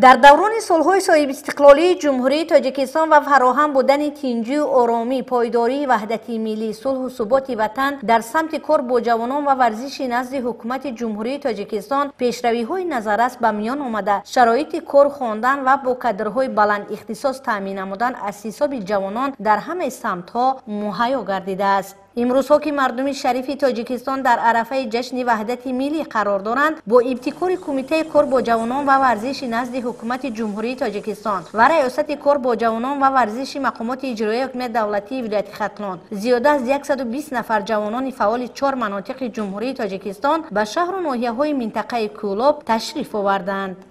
در دوران صلح‌های صاحب استقلالی جمهوری تاجیکستان و فراهم بودن تینجی و آرامی، پایداری، وحدت ملی، صلح و ثبات وطن در سمت کار با جوانان و ورزش نزد حکومت جمهوری تاجیکستان پیشروی‌های نظررس به میان آمده، شرایط کار خواندن و با کادرهای بلند اختصاص تامین نمودن از حساب جوانان در همه سمت‌ها مهیا گردیده است. امروزها که مردم شریف تاجیکستان در عرفه جشن وحدت ملی قرار دارند، با ابتکار کمیته کار با جوانان و ورزش نزد حکومت جمهوری تاجیکستان و ریاست کار با جوانان و ورزش مقامات اجرایی حکومت دولتی ولایت ختلان، زیاده از 120 نفر جوانان فعال 4 مناطق جمهوری تاجیکستان به شهر و ناحیه‌های منطقه کولوب تشریف آوردند.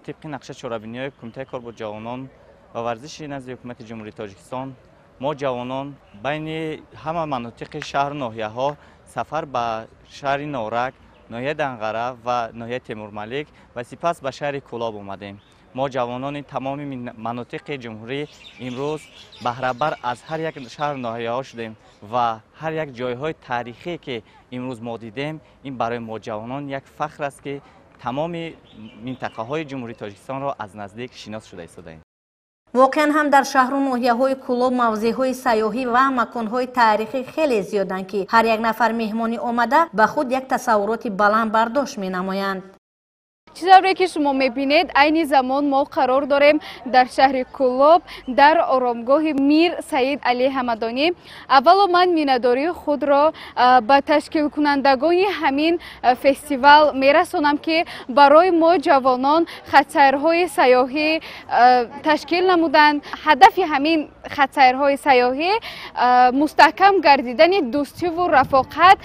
طبق نقشه چاره‌بینی کمیته کار با جوانان و ورزش نزد حکومت جمهوری تاجیکستان، ما جوانان بین همه مناطق شهر و ناحیه ها سفر به شهر نورک، ناحیه دنقره و ناحیه تیمورملک و سپس به شهر کولاب آمدیم. ما جوانان تمام مناطق جمهوری امروز بهره بر از هر یک شهر و ناحیه ها شدیم و هر یک جایهای تاریخی که امروز ما دیدیم، این برای ما جوانان یک فخر است که تمام منطقه های جمهوری تاجیکستان را از نزدیک شناس شده ایستادیم. واقعا هم در شهر و ناحیه‌های کولوب موضع‌های سیاحی و مکان‌های تاریخی خیلی زیادند که هر یک نفر مهمانی آمده به خود یک تصورات بلند برداشت می‌نمایند. چیزی که شما می‌بینید عین زمان ما قرار داریم در شهر کولوب در آرامگاه میر سعید علی حمدانی. اول من مینداری خود را به تشکیل کنندگان همین فستیوال میرسانم که برای ما جوانان خطرهای سیاحی تشکیل نمودند. هدف همین خطرهای سیاحی مستحکم گردیدن دوستی و رفاقت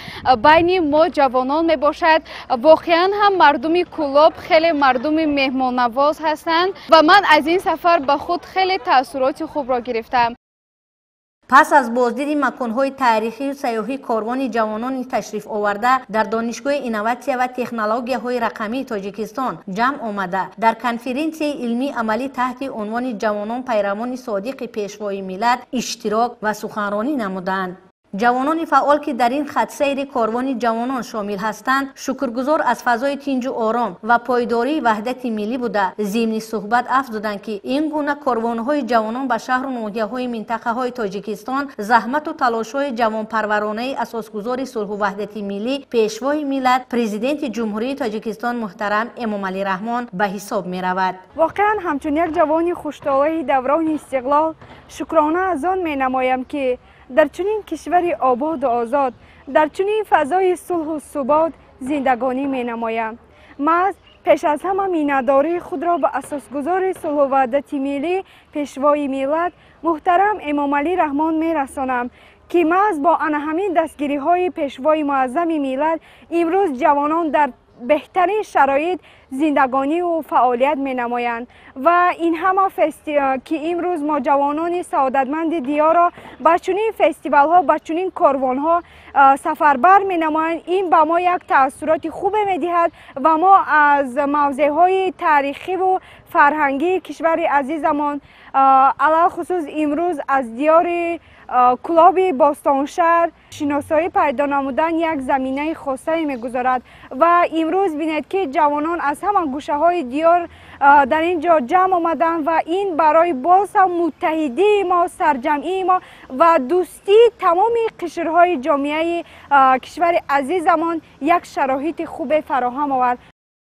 بین ما جوانان میباشد. واقعا هم مردم کولوب خیلی مردم مهمان نواز هستند و من از این سفر به خود خیلی تاثیرات خوب را گرفتم. پس از بازدید مکان‌های تاریخی و سیاحی، کاروان جوانان تشریف آورده در دانشگاه اینواسیون و تکنولوژی‌های رقمی تاجیکستان جمع آمده در کنفرانسی علمی عملی تحت عنوان جوانان پیروان صادق پیشوای ملت اشتراک و سخنرانی نمودند. جوانان فعال که در این خط سیر کاروان جوانان شامل هستند، شکرگزار از فضای تنج و آرام و پایداری وحدت ملی بوده. ضمن صحبت افزودند که این گونه کاروان‌های جوانان به شهر و ناحیه‌های منطقه‌های تاجیکستان زحمت و تلاش‌های جوانپرورانه اساسگذار صلح و وحدت ملی پیشوای ملت پرزیدنت جمهوری تاجیکستان محترم امامعلی رحمان به حساب می‌رود. واقعا همچون یک جوان خوش‌طبع دوران استقلال شکرانه از آن می‌نمایم که در چنین کشور آباد و آزاد، در چنین فضای صلح و ثبات زندگانی می نمایم. من پیش از همه مینداری خود را به اساسگذار صلح و وحدت ملی پیشوای ملت محترم امامعلی رحمان می رسانم که محض با همین دستگیری های پیشوای معظم ملت امروز جوانان در بهترین شرایط زندگانی و فعالیت می نمایند و این همه که امروز ما جوانان سعادتمند دیار را به چنین فستیوال ها، به چنین کاروان ها سفربر می نمایند، این به ما یک تاثیرات خوب می دهد و ما از موضع های تاریخی و فرهنگی کشور عزیزمان علاوه خصوص امروز از دیار کولاب باستانشهر شناسایی پیدا نمودن یک زمینه خاصه میگذارد و امروز بینید که جوانان از همان گوشه های دیار در اینجا جمع آمدن و این برای باز هم متحدی ما، سرجمعی ما و دوستی تمام قشرهای جامعه کشور عزیزمان یک شرایط خوب فراهم آورد.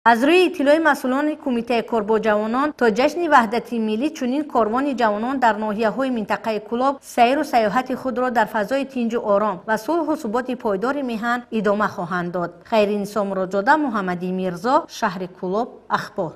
از روی اطلاع مسئولان کمیته کار با جوانان تا جشن وحدت ملی، چنین کاروان جوانان در ناحیه‌های منطقه کولوب سیر و سیاحت خود را در فضای تنج و آرام و صلح و ثبات پایدار میهن ادامه خواهند داد. خیرنسا مرادزاده، محمدی میرزا، شهر کولوب. اخبار.